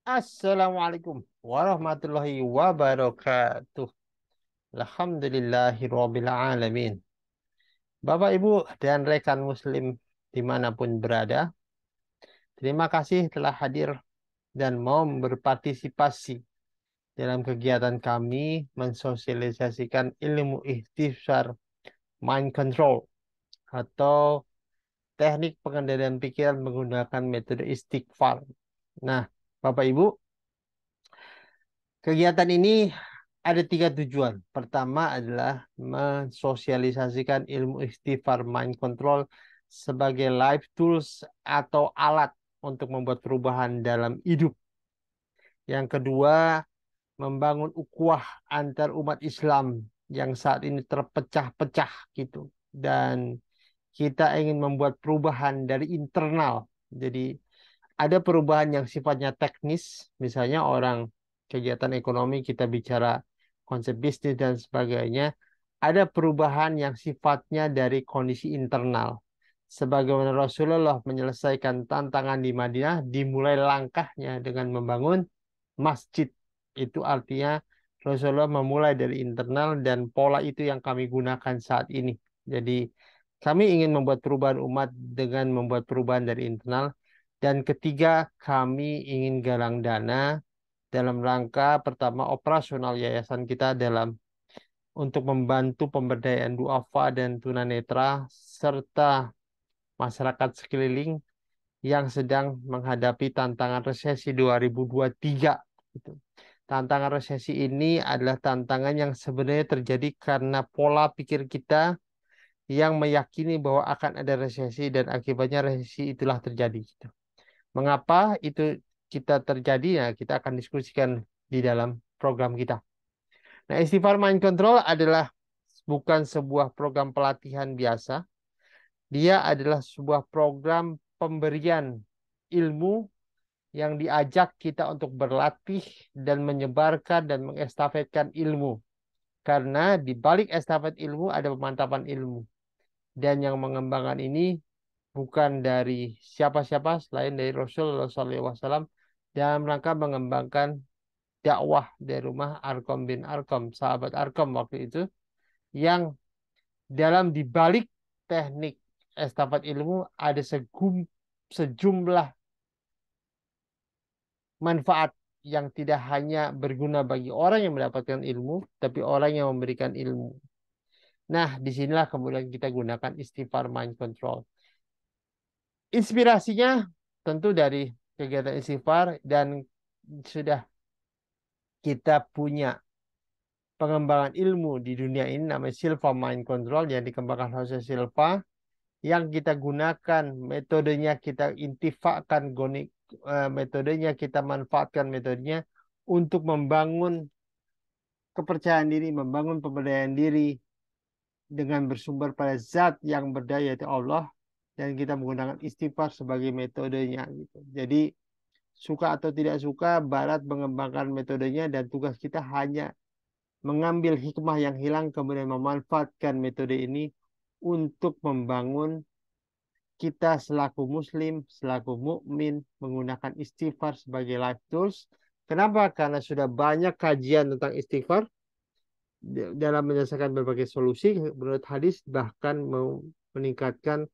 Assalamualaikum warahmatullahi wabarakatuh. Alhamdulillahirabbil alamin. Bapak, Ibu, dan rekan Muslim dimanapun berada, terima kasih telah hadir dan mau berpartisipasi dalam kegiatan kami mensosialisasikan ilmu ikhtisar mind control atau teknik pengendalian pikiran menggunakan metode istighfar. Nah, Bapak Ibu, kegiatan ini ada tiga tujuan. Pertama adalah mensosialisasikan ilmu istighfar mind control sebagai life tools atau alat untuk membuat perubahan dalam hidup. Yang kedua, membangun ukhuwah antar umat Islam yang saat ini terpecah-pecah gitu. Dan kita ingin membuat perubahan dari internal. Jadi ada perubahan yang sifatnya teknis, misalnya orang kegiatan ekonomi kita bicara konsep bisnis dan sebagainya. Ada perubahan yang sifatnya dari kondisi internal. Sebagaimana Rasulullah menyelesaikan tantangan di Madinah, dimulai langkahnya dengan membangun masjid. Itu artinya Rasulullah memulai dari internal dan pola itu yang kami gunakan saat ini. Jadi kami ingin membuat perubahan umat dengan membuat perubahan dari internal. Dan ketiga, kami ingin galang dana dalam rangka pertama operasional yayasan kita dalam untuk membantu pemberdayaan duafa dan tunanetra serta masyarakat sekeliling yang sedang menghadapi tantangan resesi 2023. Gitu. Tantangan resesi ini adalah tantangan yang sebenarnya terjadi karena pola pikir kita yang meyakini bahwa akan ada resesi dan akibatnya resesi itulah terjadi. Gitu. Mengapa itu kita terjadi? Ya, kita akan diskusikan di dalam program kita. Nah, Istighfar Mind Control adalah bukan sebuah program pelatihan biasa. Dia adalah sebuah program pemberian ilmu yang diajak kita untuk berlatih dan menyebarkan dan mengestafetkan ilmu. Karena di balik estafet ilmu ada pemantapan ilmu. Dan yang mengembangkan ini bukan dari siapa-siapa selain dari Rasulullah SAW dalam rangka mengembangkan dakwah dari rumah Arkom bin Arkom, sahabat Arkom waktu itu, yang dalam dibalik teknik estafet ilmu ada sejumlah manfaat yang tidak hanya berguna bagi orang yang mendapatkan ilmu, tapi orang yang memberikan ilmu. Nah, disinilah kemudian kita gunakan istighfar mind control. Inspirasinya tentu dari kegiatan istighfar dan sudah kita punya pengembangan ilmu di dunia ini namanya Silva Mind Control yang dikembangkan Jose Silva yang kita gunakan metodenya kita intifakkan metodenya kita manfaatkan metodenya untuk membangun kepercayaan diri, membangun pemberdayaan diri dengan bersumber pada zat yang berdaya yaitu Allah dan kita menggunakan istighfar sebagai metodenya gitu. Jadi suka atau tidak suka Barat mengembangkan metodenya dan tugas kita hanya mengambil hikmah yang hilang kemudian memanfaatkan metode ini untuk membangun kita selaku muslim, selaku mukmin menggunakan istighfar sebagai life tools. Kenapa? Karena sudah banyak kajian tentang istighfar dalam menyelesaikan berbagai solusi menurut hadis bahkan meningkatkan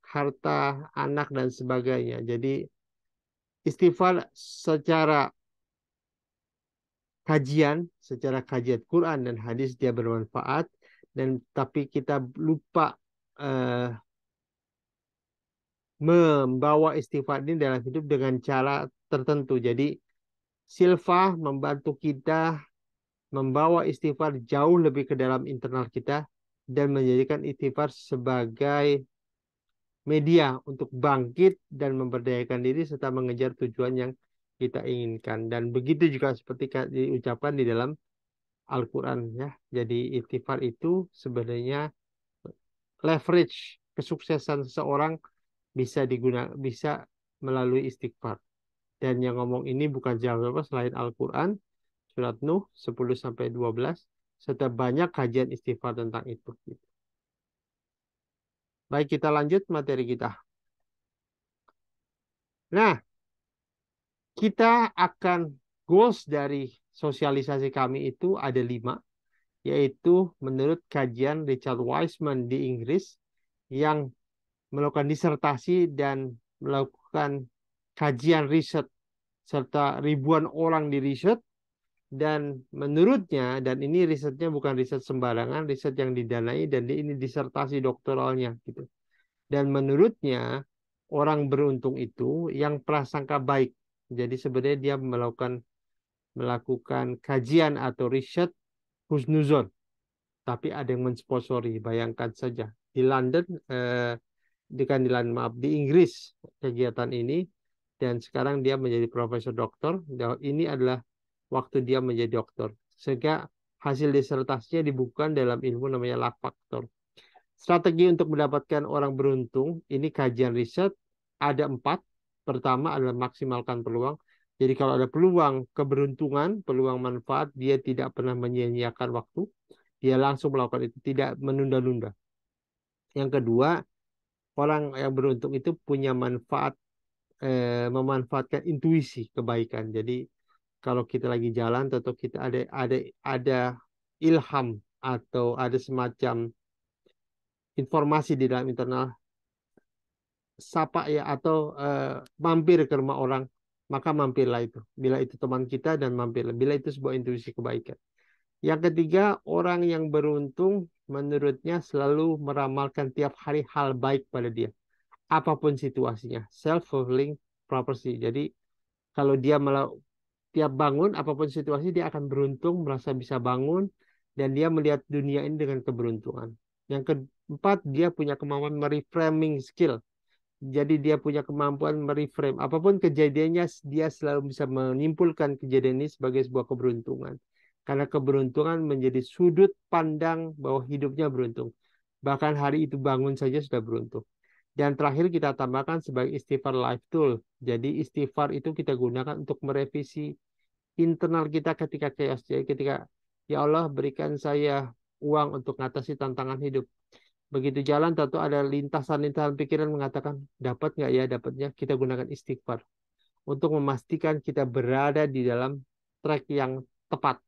harta anak dan sebagainya. Jadi istighfar secara kajian Quran dan hadis dia bermanfaat dan tapi kita lupa eh, membawa istighfar ini dalam hidup dengan cara tertentu. Jadi Silva membantu kita membawa istighfar jauh lebih ke dalam internal kita dan menjadikan istighfar sebagai media untuk bangkit dan memberdayakan diri serta mengejar tujuan yang kita inginkan. Dan begitu juga seperti diucapkan di dalam Al-Quran ya. Jadi istighfar itu sebenarnya leverage kesuksesan seseorang bisa melalui istighfar. Dan yang ngomong ini bukan siapa selain Al-Quran, surat Nuh 10 sampai 12 serta banyak kajian istighfar tentang itu. Baik, kita lanjut materi kita. Nah, kita akan goals dari sosialisasi kami itu ada 5, yaitu menurut kajian Richard Wiseman di Inggris yang melakukan disertasi dan melakukan kajian riset serta ribuan orang di riset, dan menurutnya, dan ini risetnya bukan riset sembarangan, riset yang didanai, dan ini disertasi doktoralnya gitu. Dan menurutnya orang beruntung itu yang prasangka baik. Jadi sebenarnya dia melakukan kajian atau riset husnuzon, tapi ada yang mensponsori. Bayangkan saja di London, di London, maaf, di Inggris kegiatan ini, dan sekarang dia menjadi profesor doktor. Dan ini adalah waktu dia menjadi doktor, sehingga hasil disertasinya dibukukan dalam ilmu namanya luck factor. Strategi untuk mendapatkan orang beruntung, ini kajian riset, ada 4. Pertama adalah maksimalkan peluang. Jadi kalau ada peluang keberuntungan, peluang manfaat, dia tidak pernah menyia-nyiakan waktu. Dia langsung melakukan itu, tidak menunda-nunda. Yang kedua, orang yang beruntung itu punya memanfaatkan intuisi kebaikan. Jadi kalau kita lagi jalan atau kita ada ilham atau ada semacam informasi di dalam internal, sapa ya, atau mampir ke rumah orang, maka mampirlah itu. Bila itu teman kita, dan mampirlah bila itu sebuah intuisi kebaikan. Yang ketiga, orang yang beruntung menurutnya selalu meramalkan tiap hari hal baik pada dia, apapun situasinya. Self-fulfilling prophecy. Jadi kalau dia tiap bangun, apapun situasi, dia akan beruntung, merasa bisa bangun, dan dia melihat dunia ini dengan keberuntungan. Yang keempat, dia punya kemampuan mereframing skill. Jadi dia punya kemampuan mereframe. Apapun kejadiannya, dia selalu bisa menyimpulkan kejadian ini sebagai sebuah keberuntungan. Karena keberuntungan menjadi sudut pandang bahwa hidupnya beruntung. Bahkan hari itu bangun saja sudah beruntung. Dan terakhir kita tambahkan sebagai istighfar life tool. Jadi istighfar itu kita gunakan untuk merevisi internal kita ketika chaos. Jadi ketika, ya Allah berikan saya uang untuk mengatasi tantangan hidup. Begitu jalan, tentu ada lintasan-lintasan pikiran mengatakan, dapat nggak ya dapatnya? Kita gunakan istighfar untuk memastikan kita berada di dalam track yang tepat.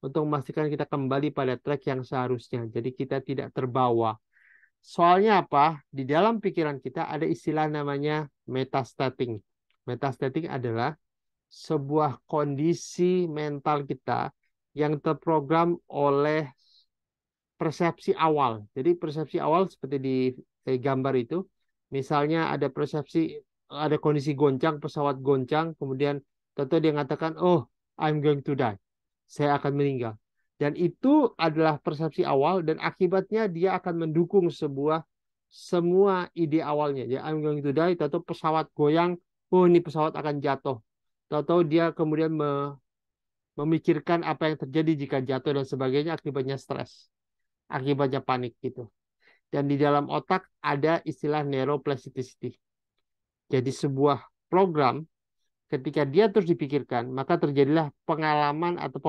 Untuk memastikan kita kembali pada track yang seharusnya. Jadi kita tidak terbawa. Soalnya apa? Di dalam pikiran kita ada istilah namanya metastating. Metastating adalah sebuah kondisi mental kita yang terprogram oleh persepsi awal. Jadi persepsi awal seperti di gambar itu, misalnya ada kondisi goncang, pesawat goncang, kemudian tentu dia mengatakan, oh, I'm going to die. Saya akan meninggal. Dan itu adalah persepsi awal, dan akibatnya dia akan mendukung semua ide awalnya. Ya, I'm going to die, tentu pesawat goyang, oh ini pesawat akan jatuh. Tahu-tahu dia kemudian memikirkan apa yang terjadi jika jatuh dan sebagainya, akibatnya stres, akibatnya panik gitu. Dan di dalam otak ada istilah neuroplasticity. Jadi sebuah program ketika dia terus dipikirkan, maka terjadilah pengalaman atau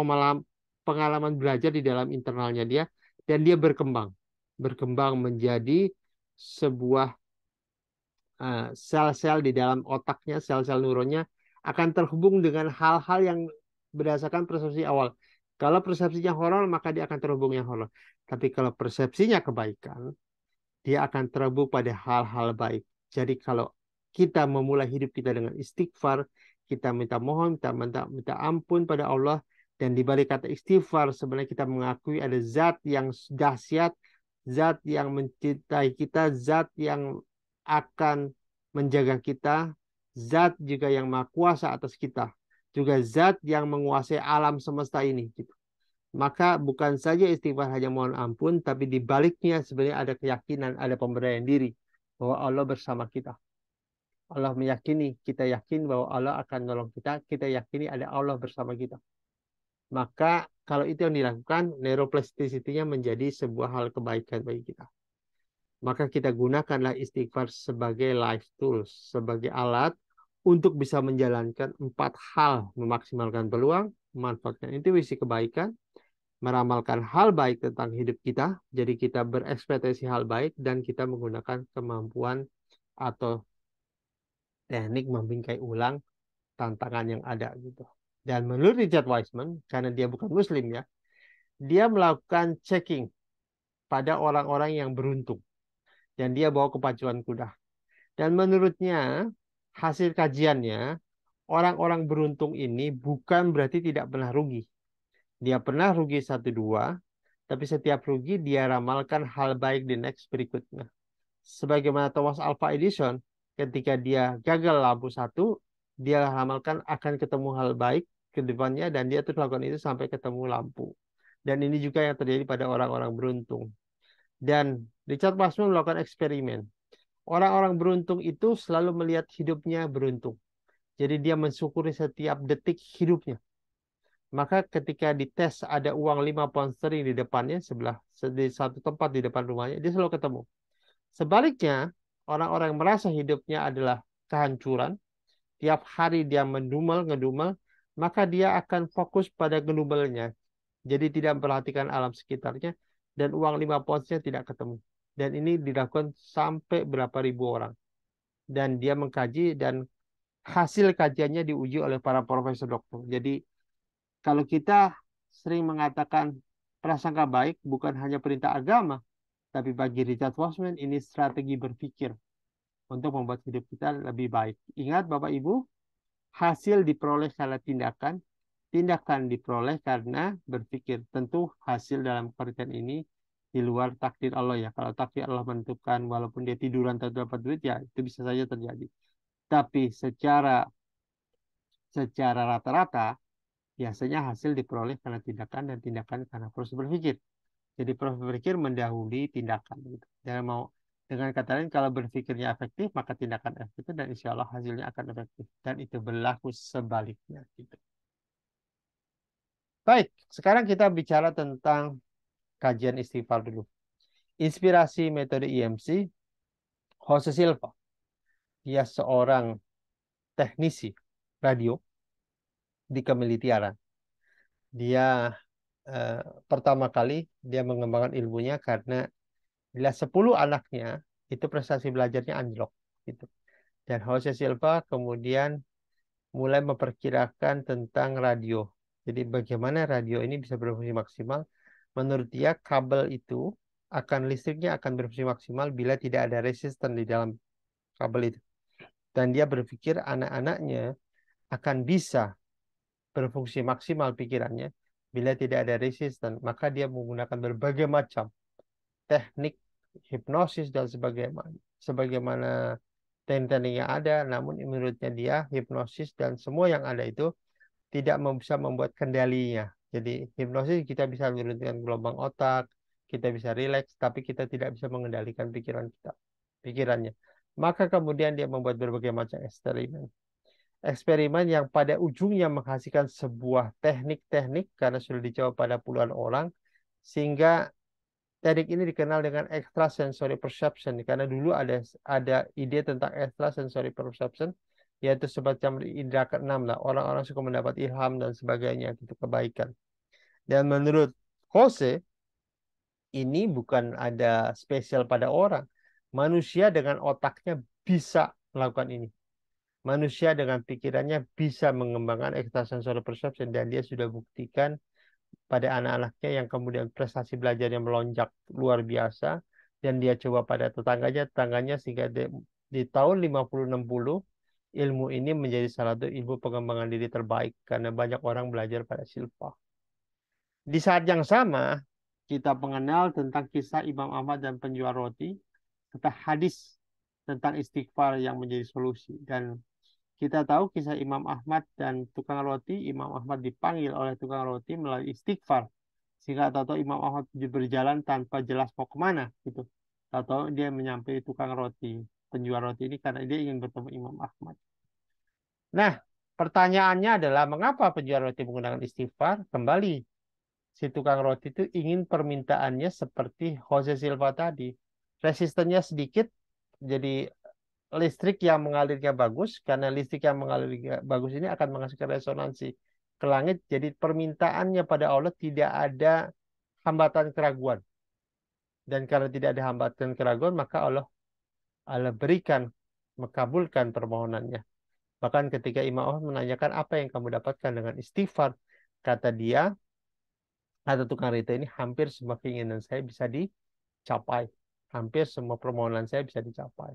pengalaman belajar di dalam internalnya dia, dan dia berkembang menjadi sebuah sel-sel di dalam otaknya, sel-sel neuronnya akan terhubung dengan hal-hal yang berdasarkan persepsi awal. Kalau persepsinya horor, maka dia akan terhubung yang horor. Tapi kalau persepsinya kebaikan, dia akan terhubung pada hal-hal baik. Jadi kalau kita memulai hidup kita dengan istighfar, kita minta ampun pada Allah, dan di balik kata istighfar sebenarnya kita mengakui ada zat yang dahsyat, zat yang mencintai kita, zat yang akan menjaga kita, zat juga yang maha kuasa atas kita, juga zat yang menguasai alam semesta ini gitu. Maka bukan saja istighfar hanya mohon ampun, tapi di baliknya sebenarnya ada keyakinan, ada pemberdayaan diri bahwa Allah bersama kita. Allah meyakini, kita yakin bahwa Allah akan nolong kita, kita yakini ada Allah bersama kita. Maka kalau itu yang dilakukan, neuroplasticity-nya menjadi sebuah hal kebaikan bagi kita. Maka kita gunakanlah istighfar sebagai life tools, sebagai alat untuk bisa menjalankan 4 hal: memaksimalkan peluang, memanfaatkan intuisi kebaikan, meramalkan hal baik tentang hidup kita, jadi kita berekspektasi hal baik, dan kita menggunakan kemampuan atau teknik membingkai ulang tantangan yang ada gitu. Dan menurut Richard Wiseman, karena dia bukan Muslim ya, dia melakukan checking pada orang-orang yang beruntung. Dan dia bawa ke pacuan kuda. Dan menurutnya, hasil kajiannya, orang-orang beruntung ini bukan berarti tidak pernah rugi. Dia pernah rugi satu dua, tapi setiap rugi dia ramalkan hal baik di next berikutnya. Sebagaimana Thomas Alva Edison, ketika dia gagal lampu satu, dia ramalkan akan ketemu hal baik ke depannya dan dia terus lakukan itu sampai ketemu lampu. Dan ini juga yang terjadi pada orang-orang beruntung. Dan Richard Wiseman melakukan eksperimen. Orang-orang beruntung itu selalu melihat hidupnya beruntung. Jadi dia mensyukuri setiap detik hidupnya. Maka ketika dites ada uang 5 pound sterling di depannya, sebelah di satu tempat di depan rumahnya, dia selalu ketemu. Sebaliknya, orang-orang yang merasa hidupnya adalah kehancuran, tiap hari dia ngedumel, maka dia akan fokus pada gedumelnya. Jadi tidak memperhatikan alam sekitarnya, dan uang 5 poundsnya tidak ketemu. Dan ini dilakukan sampai berapa ribu orang. Dan dia mengkaji dan hasil kajiannya diuji oleh para profesor dokter. Jadi kalau kita sering mengatakan prasangka baik bukan hanya perintah agama, tapi bagi Richard Wiseman ini strategi berpikir untuk membuat hidup kita lebih baik. Ingat Bapak Ibu, hasil diperoleh karena tindakan, tindakan diperoleh karena berpikir. Tentu hasil dalam pengertian ini di luar takdir Allah ya. Kalau takdir Allah menentukan walaupun dia tiduran atau dapat duit ya itu bisa saja terjadi. Tapi secara rata-rata biasanya hasil diperoleh karena tindakan dan tindakan karena proses berpikir. Jadi proses berpikir mendahului tindakan. Gitu. Dan mau dengan kata lain kalau berpikirnya efektif maka tindakan efektif dan insya Allah hasilnya akan efektif. Dan itu berlaku sebaliknya. Gitu. Baik, sekarang kita bicara tentang kajian istighfar dulu. Inspirasi metode IMC, Jose Silva. Dia seorang teknisi radio di kemiliteran. Dia pertama kali dia mengembangkan ilmunya karena bila 10 anaknya itu prestasi belajarnya anjlok gitu. Dan Jose Silva kemudian mulai memperkirakan tentang radio. Jadi bagaimana radio ini bisa berfungsi maksimal? Menurut dia kabel itu listriknya akan berfungsi maksimal bila tidak ada resisten di dalam kabel itu. Dan dia berpikir anak-anaknya akan bisa berfungsi maksimal pikirannya bila tidak ada resisten. Maka dia menggunakan berbagai macam teknik hipnosis dan sebagaimana teknik yang ada, namun menurutnya dia hipnosis dan semua yang ada itu tidak bisa membuat kendalinya. Jadi hipnosis kita bisa menurunkan gelombang otak, kita bisa rileks, tapi kita tidak bisa mengendalikan pikirannya. Maka kemudian dia membuat berbagai macam eksperimen. Eksperimen yang pada ujungnya menghasilkan sebuah teknik-teknik karena sudah dicoba pada puluhan orang, sehingga teknik ini dikenal dengan extrasensory perception karena dulu ada ide tentang extrasensory perception yaitu semacam indera keenam lah. Orang-orang suka mendapat ilham dan sebagainya gitu kebaikan. Dan menurut Jose ini bukan ada spesial pada orang. Manusia dengan otaknya bisa melakukan ini. Manusia dengan pikirannya bisa mengembangkan extrasensory perception dan dia sudah buktikan pada anak-anaknya yang kemudian prestasi belajarnya melonjak luar biasa dan dia coba pada tetangganya sehingga di tahun 50-60 ilmu ini menjadi salah satu ilmu pengembangan diri terbaik karena banyak orang belajar pada Silva. Di saat yang sama kita mengenal tentang kisah Imam Ahmad dan penjual roti serta hadis tentang istighfar yang menjadi solusi dan kita tahu kisah Imam Ahmad dan tukang roti. Imam Ahmad dipanggil oleh tukang roti melalui istighfar. Sehingga tahu Imam Ahmad berjalan tanpa jelas mau kemana. Gitu. Tahu dia menyampai tukang roti. Penjual roti ini karena dia ingin bertemu Imam Ahmad. Nah, pertanyaannya adalah mengapa penjual roti menggunakan istighfar? Kembali, si tukang roti itu ingin permintaannya seperti Jose Silva tadi. Resistennya sedikit, jadi listrik yang mengalirnya bagus karena listrik yang mengalirnya bagus ini akan menghasilkan resonansi ke langit. Jadi permintaannya pada Allah tidak ada hambatan keraguan. Dan karena tidak ada hambatan keraguan maka Allah berikan, mengabulkan permohonannya. Bahkan ketika Imam Ahmad menanyakan apa yang kamu dapatkan dengan istighfar, kata dia, kata tukang retail ini, hampir semua keinginan saya bisa dicapai. Hampir semua permohonan saya bisa dicapai.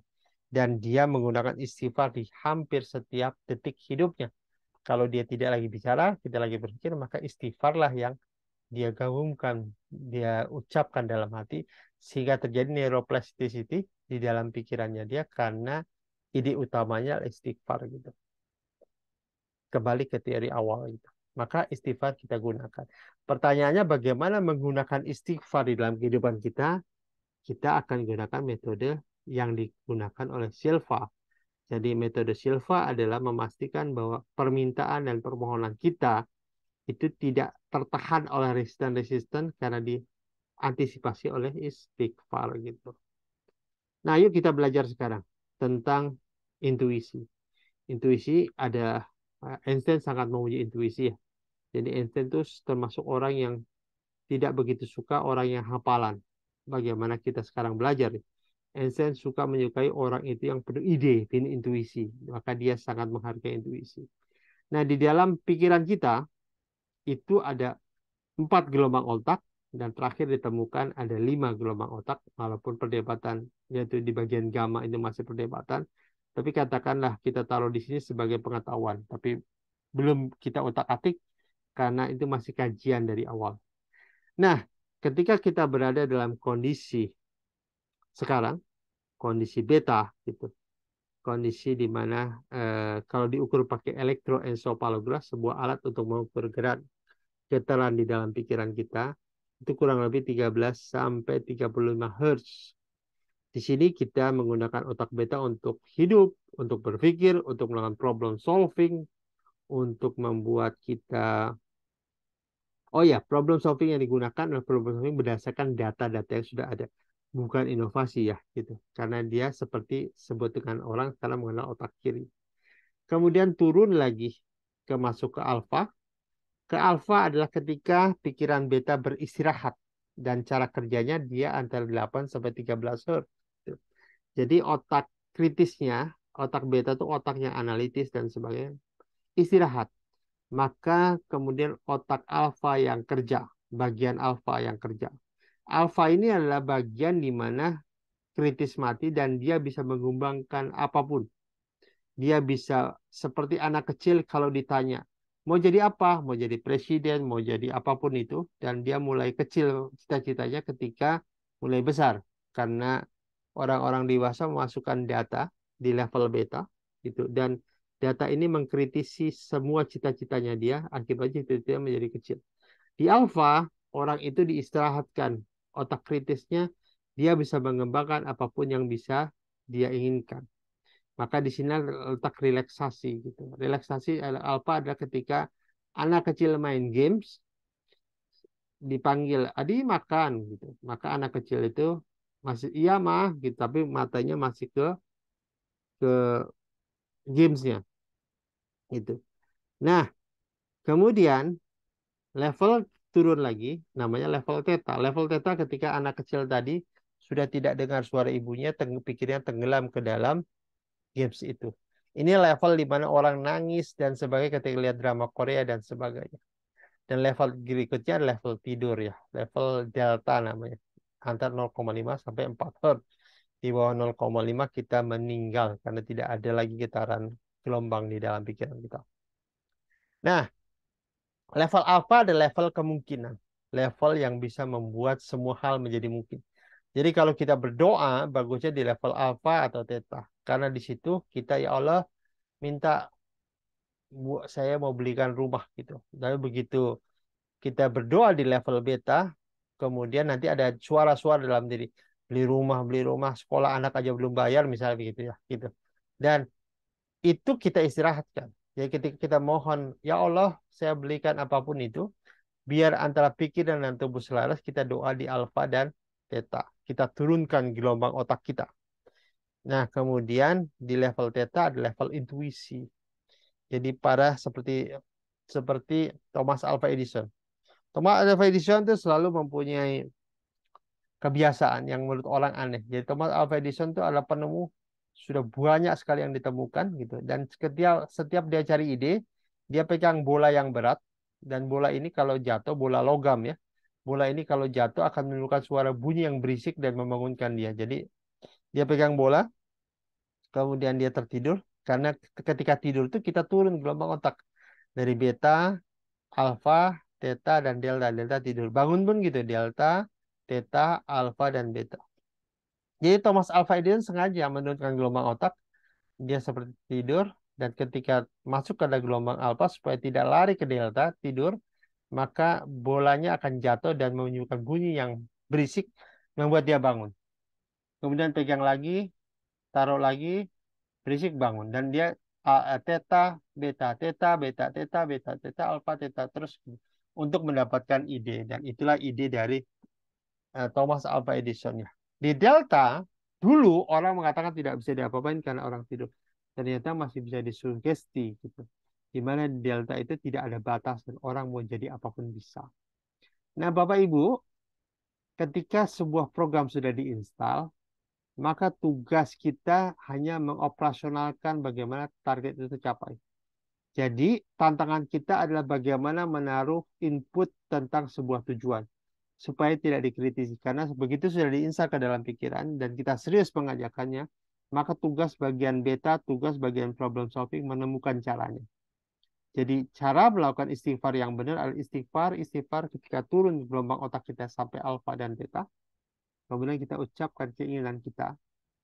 Dan dia menggunakan istighfar di hampir setiap detik hidupnya. Kalau dia tidak lagi bicara, tidak lagi berpikir, maka istighfarlah yang dia gabungkan, dia ucapkan dalam hati, sehingga terjadi neuroplasticity di dalam pikirannya dia karena ide utamanya istighfar gitu. Kembali ke teori awal itu. Maka istighfar kita gunakan. Pertanyaannya bagaimana menggunakan istighfar di dalam kehidupan kita? Kita akan gunakan metode yang digunakan oleh Silva. Jadi metode Silva adalah memastikan bahwa permintaan dan permohonan kita itu tidak tertahan oleh resisten-resisten karena diantisipasi oleh istighfar gitu. Nah, yuk kita belajar sekarang tentang intuisi. Intuisi ada Einstein sangat memuji intuisi ya. Jadi Einstein itu termasuk orang yang tidak begitu suka orang yang hafalan. Bagaimana kita sekarang belajar. Einstein menyukai orang itu yang penuh ide, penuh intuisi. Maka dia sangat menghargai intuisi. Nah, di dalam pikiran kita itu ada 4 gelombang otak dan terakhir ditemukan ada 5 gelombang otak. Walaupun perdebatan yaitu di bagian gamma itu masih perdebatan. Tapi katakanlah kita taruh di sini sebagai pengetahuan. Tapi belum kita otak-atik karena itu masih kajian dari awal. Nah, ketika kita berada dalam kondisi sekarang, kondisi beta gitu, kondisi di mana kalau diukur pakai elektroencephalograph, sebuah alat untuk mengukur getaran di dalam pikiran kita, itu kurang lebih 13 sampai 35 Hz. Di sini kita menggunakan otak beta untuk hidup, untuk berpikir, untuk melakukan problem solving, untuk membuat kita. Oh ya, problem solving yang digunakan adalah problem solving berdasarkan data-data yang sudah ada, bukan inovasi ya, gitu. Karena dia seperti sebut dengan orang karena mengenal otak kiri. Kemudian turun lagi ke masuk ke alfa. Ke alfa adalah ketika pikiran beta beristirahat dan cara kerjanya dia antara 8 sampai 13 Hz. Jadi otak kritisnya, otak beta itu otak yang analitis dan sebagainya, istirahat. Maka kemudian otak alfa yang kerja, bagian alfa yang kerja. Alfa ini adalah bagian di mana kritis mati dan dia bisa mengembangkan apapun. Dia bisa seperti anak kecil kalau ditanya, mau jadi apa? Mau jadi presiden, mau jadi apapun itu. Dan dia mulai kecil cita-citanya ketika mulai besar. Karena orang-orang dewasa memasukkan data di level beta. Gitu. Dan data ini mengkritisi semua cita-citanya dia, akibatnya cita-citanya menjadi kecil. Di alfa, orang itu diistirahatkan. Otak kritisnya, dia bisa mengembangkan apapun yang bisa dia inginkan. Maka di sini letak relaksasi gitu. Relaksasi alfa adalah ketika anak kecil main games dipanggil, "Adi makan" gitu. Maka anak kecil itu masih iya mah gitu, tapi matanya masih ke gamesnya gitu. Nah, kemudian level turun lagi namanya level theta. Level theta ketika anak kecil tadi sudah tidak dengar suara ibunya, pikirnya tenggelam ke dalam games itu. Ini level di mana orang nangis dan sebagainya ketika lihat drama Korea dan sebagainya. Dan level berikutnya level tidur ya. Level delta namanya. Antara 0,5 sampai 4 Hz. Di bawah 0,5 kita meninggal karena tidak ada lagi getaran gelombang di dalam pikiran kita. Nah, level alpha ada level kemungkinan. Level yang bisa membuat semua hal menjadi mungkin. Jadi kalau kita berdoa, bagusnya di level alpha atau theta. Karena di situ kita, ya Allah, minta saya mau belikan rumah gitu. Lalu begitu kita berdoa di level beta, kemudian nanti ada suara-suara dalam diri, beli rumah, sekolah anak aja belum bayar misalnya begitu ya, gitu. Dan itu kita istirahatkan. Jadi ketika kita mohon, ya Allah, saya belikan apapun itu, biar antara pikiran dan tubuh selaras, kita doa di alfa dan theta. Kita turunkan gelombang otak kita. Nah, kemudian di level theta ada level intuisi. Jadi seperti seperti Thomas Alva Edison. Thomas Alva Edison itu selalu mempunyai kebiasaan yang menurut orang aneh. Jadi Thomas Alva Edison itu adalah penemu sudah banyak sekali yang ditemukan gitu. Dan setiap dia cari ide, dia pegang bola yang berat dan bola ini kalau jatuh bola logam ya. Bola ini kalau jatuh akan menimbulkan suara bunyi yang berisik dan membangunkan dia. Jadi dia pegang bola, kemudian dia tertidur karena ketika tidur itu kita turun gelombang otak dari beta, alfa, theta dan delta. Delta tidur. Bangun pun gitu, delta, theta, alfa dan beta. Jadi Thomas Alva Edison sengaja menurunkan gelombang otak, dia seperti tidur, dan ketika masuk ke dalam gelombang alfa supaya tidak lari ke delta, tidur, maka bolanya akan jatuh dan menimbulkan bunyi yang berisik membuat dia bangun. Kemudian pegang lagi, taruh lagi, berisik bangun. Dan dia theta, beta, theta, beta, theta, beta, theta, alfa, theta, terus untuk mendapatkan ide. Dan itulah ide dari Thomas Alva Edison ya. Di Delta, dulu orang mengatakan tidak bisa diapa-apain karena orang tidur. Ternyata masih bisa disugesti gitu. Di mana di Delta itu tidak ada batas dan orang mau jadi apapun bisa. Nah, Bapak Ibu, ketika sebuah program sudah diinstal, maka tugas kita hanya mengoperasionalkan bagaimana target itu tercapai. Jadi, tantangan kita adalah bagaimana menaruh input tentang sebuah tujuan supaya tidak dikritisi. Karena begitu sudah diinstal ke dalam pikiran dan kita serius mengajarkannya, maka tugas bagian beta, tugas bagian problem solving menemukan caranya. Jadi cara melakukan istighfar yang benar adalah istighfar ketika turun gelombang otak kita sampai alfa dan beta. Kemudian kita ucapkan keinginan kita.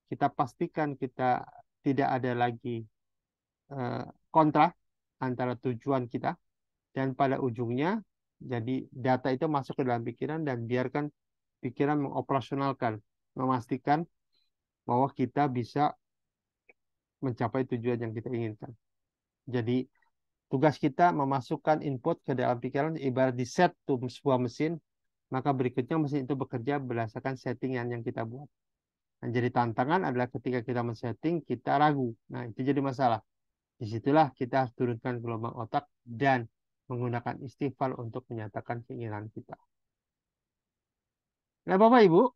Kita pastikan kita tidak ada lagi kontra antara tujuan kita dan pada ujungnya jadi data itu masuk ke dalam pikiran dan biarkan pikiran mengoperasionalkan, memastikan bahwa kita bisa mencapai tujuan yang kita inginkan. Jadi tugas kita memasukkan input ke dalam pikiran ibarat di set tuh sebuah mesin, maka berikutnya mesin itu bekerja berdasarkan settingan yang kita buat. Nah, jadi tantangan adalah ketika kita men-setting, kita ragu. Nah, itu jadi masalah. Disitulah kita harus turunkan gelombang otak dan menggunakan istighfar untuk menyatakan keinginan kita. Nah, Bapak Ibu,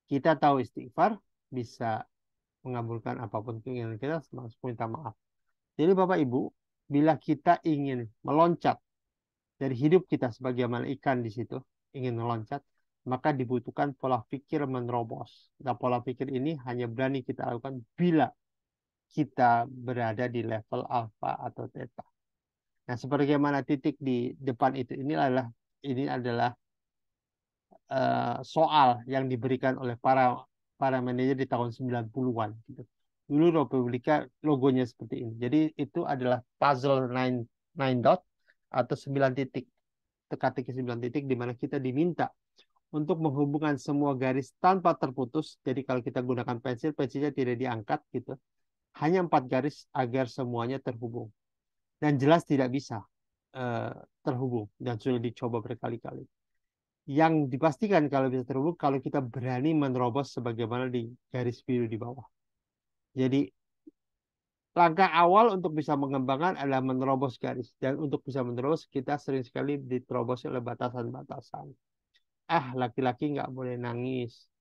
kita tahu istighfar bisa mengabulkan apapun keinginan kita, termasuk minta maaf. Jadi Bapak Ibu, bila kita ingin meloncat dari hidup kita sebagaimana ikan di situ, ingin meloncat, maka dibutuhkan pola pikir menerobos. Nah, pola pikir ini hanya berani kita lakukan bila kita berada di level alfa atau theta. Nah, sebagaimana titik di depan itu ini adalah soal yang diberikan oleh para manajer di tahun 90-an gitu. Dulu Republika logonya seperti ini. Jadi itu adalah puzzle nine dot atau 9 titik. Teka-teki 9 titik di mana kita diminta untuk menghubungkan semua garis tanpa terputus. Jadi kalau kita gunakan pensil, pensilnya tidak diangkat gitu. Hanya 4 garis agar semuanya terhubung. Dan jelas tidak bisa terhubung dan sudah dicoba berkali-kali. Yang dipastikan kalau bisa terhubung kalau kita berani menerobos sebagaimana di garis biru di bawah. Jadi langkah awal untuk bisa mengembangkan adalah menerobos garis. Dan untuk bisa menerobos kita sering sekali diterobos oleh batasan-batasan. Ah, laki-laki nggak boleh nangis.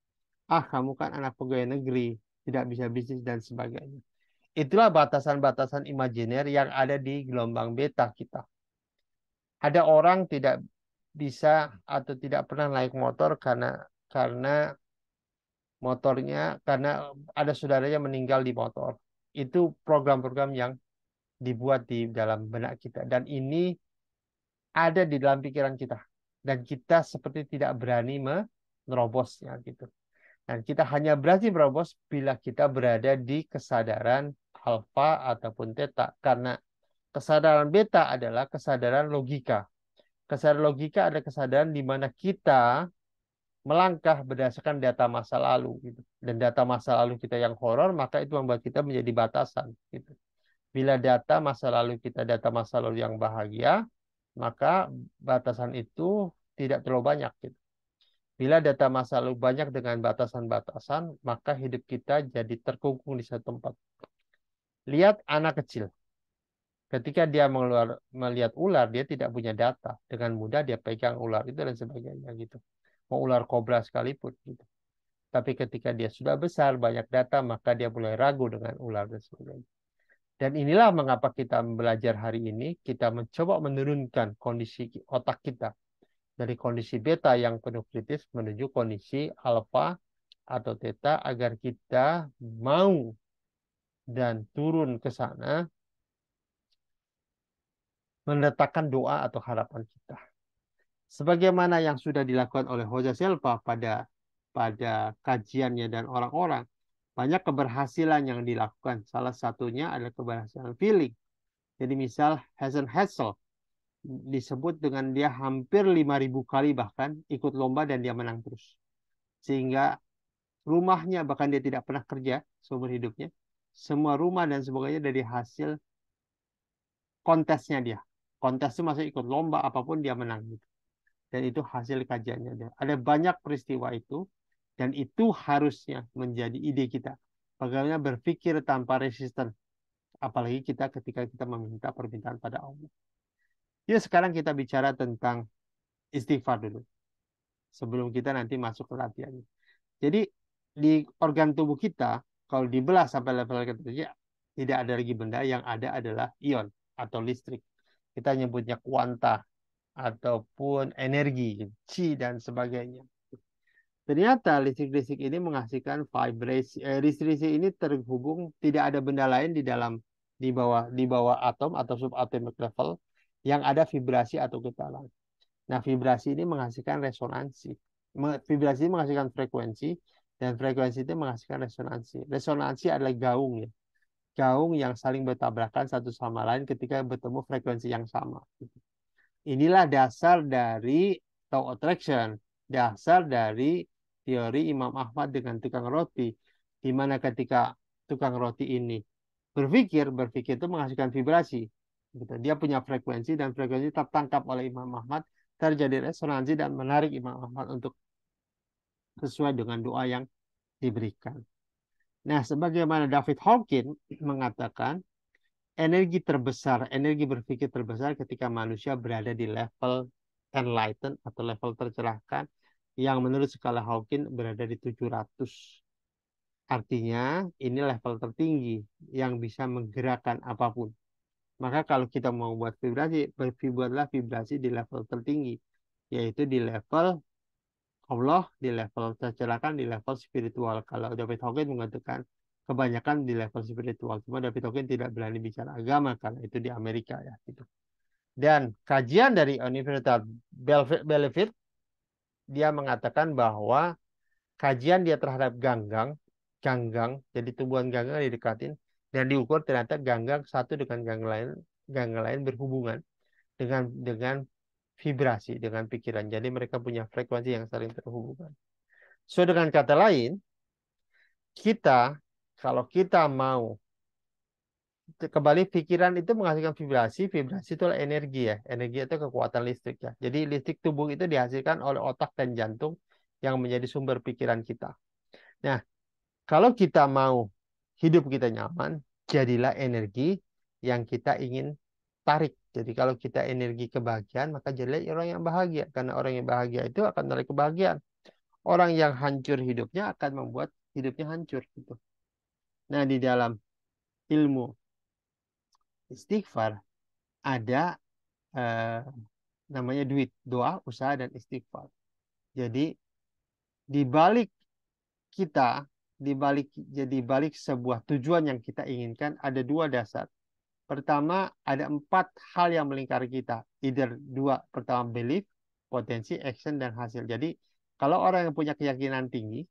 Ah, kamu kan anak pegawai negeri, tidak bisa bisnis dan sebagainya. Itulah batasan-batasan imajiner yang ada di gelombang beta kita. Ada orang tidak bisa atau tidak pernah naik motor karena karena ada saudaranya meninggal di motor. Itu program-program yang dibuat di dalam benak kita dan ini ada di dalam pikiran kita dan kita seperti tidak berani menerobosnya gitu. Dan kita hanya berani merobos bila kita berada di kesadaran alfa ataupun theta karena kesadaran beta adalah kesadaran logika. Kesadaran logika adalah kesadaran di mana kita melangkah berdasarkan data masa lalu gitu. Dan data masa lalu kita yang horor maka itu membuat kita menjadi batasan gitu. Bila data masa lalu yang bahagia, maka batasan itu tidak terlalu banyak gitu. Bila data masa lalu banyak dengan batasan-batasan, maka hidup kita jadi terkungkung di satu tempat. Lihat anak kecil. Ketika dia melihat ular, dia tidak punya data. Dengan mudah dia pegang ular itu dan sebagainya gitu. Mau ular kobra sekalipun gitu. Tapi ketika dia sudah besar, banyak data, maka dia mulai ragu dengan ular dan sebagainya. Dan inilah mengapa kita belajar hari ini, kita mencoba menurunkan kondisi otak kita dari kondisi beta yang penuh kritis menuju kondisi alfa atau theta agar kita mau dan turun ke sana meletakkan doa atau harapan kita. Sebagaimana yang sudah dilakukan oleh Jose Silva pada kajiannya dan orang-orang, banyak keberhasilan yang dilakukan. Salah satunya adalah keberhasilan feeling. Jadi misal Hazen Hassel disebut dengan dia hampir 5.000 kali bahkan ikut lomba dan dia menang terus. Sehingga rumahnya bahkan dia tidak pernah kerja seumur hidupnya. Semua rumah dan sebagainya dari hasil kontesnya dia. Kontes itu masih ikut lomba apapun dia menang gitu. Dan itu hasil kajiannya dia. Ada banyak peristiwa itu dan itu harusnya menjadi ide kita. Bagaimana berpikir tanpa resisten. Apalagi kita ketika kita meminta permintaan pada Allah. Ya sekarang kita bicara tentang istighfar dulu. Sebelum kita nanti masuk ke latihannya. Jadi di organ tubuh kita, kalau dibelah sampai level ketiga, tidak ada lagi benda, yang ada adalah ion atau listrik. Kita nyebutnya kuanta ataupun energi, chi dan sebagainya. Ternyata listrik-listrik ini menghasilkan vibrasi. Listrik-listrik ini terhubung, tidak ada benda lain di bawah atom atau subatomic level yang ada vibrasi atau getaran. Nah, vibrasi ini menghasilkan resonansi. Vibrasi ini menghasilkan frekuensi dan frekuensi itu menghasilkan resonansi. Resonansi adalah gaung ya. Gaung yang saling bertabrakan satu sama lain ketika bertemu frekuensi yang sama. Inilah dasar dari law attraction, dasar dari teori Imam Ahmad dengan tukang roti, di mana ketika tukang roti ini berpikir itu menghasilkan vibrasi. Gitu. Dia punya frekuensi dan frekuensi tertangkap oleh Imam Ahmad, terjadi resonansi dan menarik Imam Ahmad untuk sesuai dengan doa yang diberikan. Nah, sebagaimana David Hawkins mengatakan, energi berpikir terbesar ketika manusia berada di level enlightened atau level tercerahkan yang menurut skala Hawking berada di 700. Artinya ini level tertinggi yang bisa menggerakkan apapun. Maka kalau kita mau buat vibrasi, buatlah vibrasi di level tertinggi, yaitu di level Allah, di level tercerahkan, di level spiritual. Kalau David Hawkins mengatakan kebanyakan di level spiritual. Cuma David Hawkins tidak berani bicara agama karena itu di Amerika ya gitu. Dan kajian dari Universitas Bellefield dia mengatakan bahwa kajian dia terhadap ganggang, jadi tumbuhan ganggang didekatin dan diukur ternyata ganggang satu dengan ganggang lain berhubungan dengan vibrasi, dengan pikiran. Jadi mereka punya frekuensi yang saling terhubungan. So dengan kata lain, kalau kita mau kembali pikiran itu menghasilkan vibrasi, vibrasi itu adalah energi ya, energi itu kekuatan listrik ya. Jadi listrik tubuh itu dihasilkan oleh otak dan jantung yang menjadi sumber pikiran kita. Nah, kalau kita mau hidup kita nyaman, jadilah energi yang kita ingin tarik. Jadi kalau kita energi kebahagiaan, maka jadilah orang yang bahagia. Karena orang yang bahagia itu akan menarik kebahagiaan. Orang yang hancur hidupnya akan membuat hidupnya hancur. Gitu. Nah, di dalam ilmu istighfar ada namanya duit, doa, usaha, dan istighfar. Jadi di balik kita, di balik sebuah tujuan yang kita inginkan ada dua dasar. Pertama, ada 4 hal yang melingkari kita. Either dua, pertama belief, potensi, action, dan hasil. Jadi kalau orang yang punya keyakinan tinggi,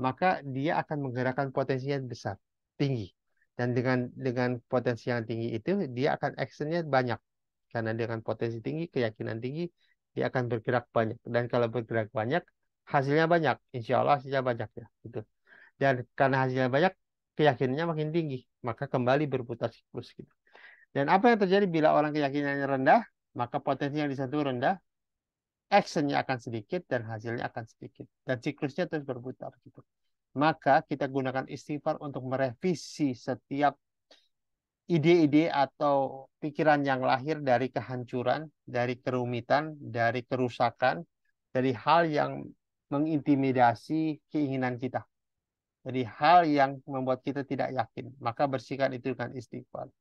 maka dia akan menggerakkan potensinya besar, tinggi. Dan dengan potensi yang tinggi itu, dia akan actionnya banyak. Karena dengan potensi tinggi, keyakinan tinggi, dia akan bergerak banyak. Dan kalau bergerak banyak, hasilnya banyak. Insya Allah hasilnya banyak ya. Gitu. Dan karena hasilnya banyak, keyakinannya makin tinggi. Maka kembali berputar siklus. Gitu. Dan apa yang terjadi bila orang keyakinannya rendah, maka potensi yang di satu rendah, actionnya akan sedikit dan hasilnya akan sedikit. Dan siklusnya terus berputar. Gitu. Maka kita gunakan istighfar untuk merevisi setiap ide-ide atau pikiran yang lahir dari kehancuran, dari kerumitan, dari kerusakan, dari hal yang mengintimidasi keinginan kita. Jadi hal yang membuat kita tidak yakin, maka bersihkan itu dengan istighfar.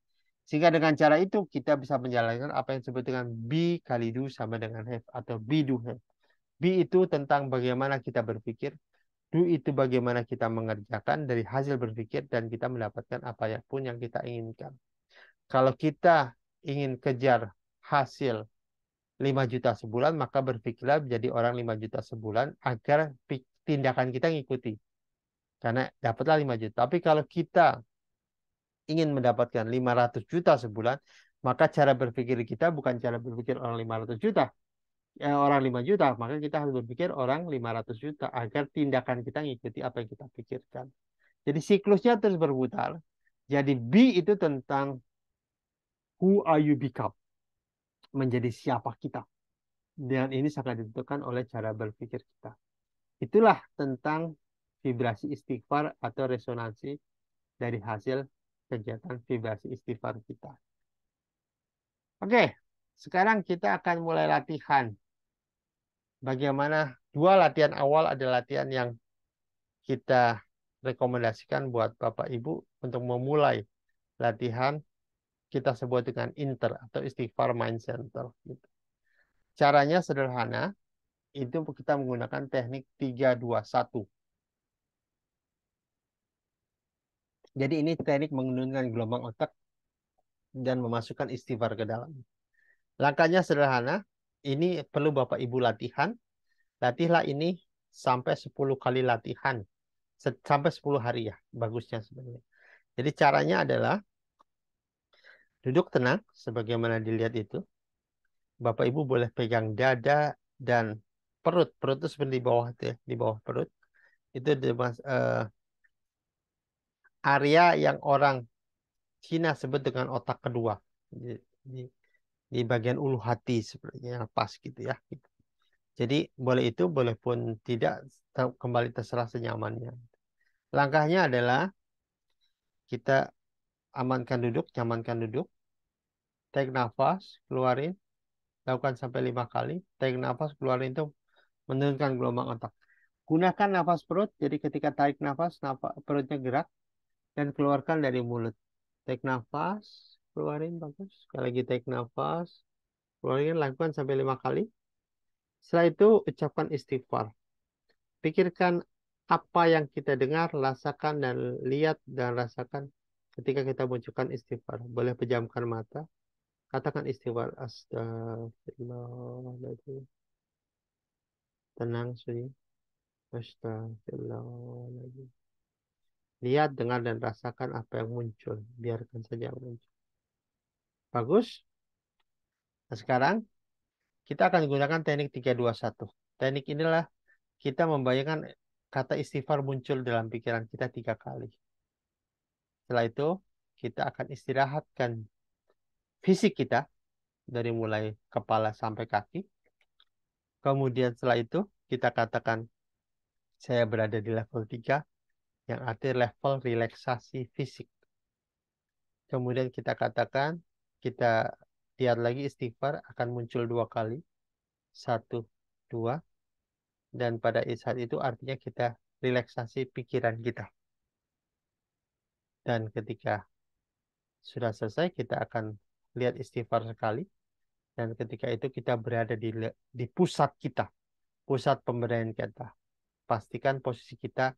Sehingga dengan cara itu kita bisa menjalankan apa yang disebut dengan be kali do sama dengan have atau be do have. Be itu tentang bagaimana kita berpikir, do itu bagaimana kita mengerjakan dari hasil berpikir dan kita mendapatkan apa pun yang kita inginkan. Kalau kita ingin kejar hasil 5 juta sebulan, maka berpikirlah menjadi orang 5 juta sebulan agar tindakan kita ngikuti. Karena dapatlah 5 juta. Tapi kalau kita ingin mendapatkan 500 juta sebulan, maka cara berpikir kita bukan cara berpikir orang 500 juta. Orang 5 juta, maka kita harus berpikir orang 500 juta agar tindakan kita ngikuti apa yang kita pikirkan. Jadi siklusnya terus berputar. Jadi B itu tentang who are you become. Menjadi siapa kita. Dan ini sangat ditentukan oleh cara berpikir kita. Itulah tentang vibrasi istighfar atau resonansi dari hasil kegiatan vibrasi istighfar kita. Oke, sekarang kita akan mulai latihan. Bagaimana dua latihan awal adalah latihan yang kita rekomendasikan buat Bapak Ibu untuk memulai latihan kita sebut dengan inter atau istighfar mind center. Caranya sederhana, itu kita menggunakan teknik 3-2-1. Jadi ini teknik menurunkan gelombang otak dan memasukkan istighfar ke dalam. Langkahnya sederhana, ini perlu Bapak Ibu latihan. Latihlah ini sampai 10 kali latihan. Sampai 10 hari ya, bagusnya sebenarnya. Jadi caranya adalah duduk tenang, sebagaimana dilihat itu. Bapak Ibu boleh pegang dada dan perut. Perut itu seperti di bawah itu ya, di bawah perut. Itu area yang orang Cina sebut dengan otak kedua. Di, di bagian ulu hati sepertinya pas gitu ya. Jadi boleh itu, boleh pun tidak, kembali terserah senyamannya. Langkahnya adalah kita amankan duduk, nyamankan duduk, tarik nafas, keluarin, lakukan sampai 5 kali. Tarik nafas, keluarin itu menurunkan gelombang otak. Gunakan nafas perut, jadi ketika tarik nafas, perutnya gerak dan keluarkan dari mulut. Tarik nafas, keluarin, bagus. Sekali lagi tarik nafas, keluarin, lakukan sampai 5 kali. Setelah itu ucapkan istighfar. Pikirkan apa yang kita dengar, rasakan, dan lihat dan rasakan ketika kita mengucapkan istighfar. Boleh pejamkan mata. Katakan istighfar. Astagfirullahaladzim. Tenang, sunyi. Astagfirullahaladzim. Lihat, dengar, dan rasakan apa yang muncul. Biarkan saja muncul. Bagus. Nah, sekarang kita akan gunakan teknik 3-2-1. Teknik inilah kita membayangkan kata istighfar muncul dalam pikiran kita 3 kali. Setelah itu, kita akan istirahatkan fisik kita dari mulai kepala sampai kaki. Kemudian setelah itu, kita katakan saya berada di level 3, yang arti level relaksasi fisik. Kemudian kita katakan, kita lihat lagi istighfar akan muncul 2 kali. 1, 2. Dan pada saat itu artinya kita relaksasi pikiran kita. Dan ketika sudah selesai, kita akan lihat istighfar sekali. Dan ketika itu kita berada di pusat kita, pusat pemberdayaan kita. Pastikan posisi kita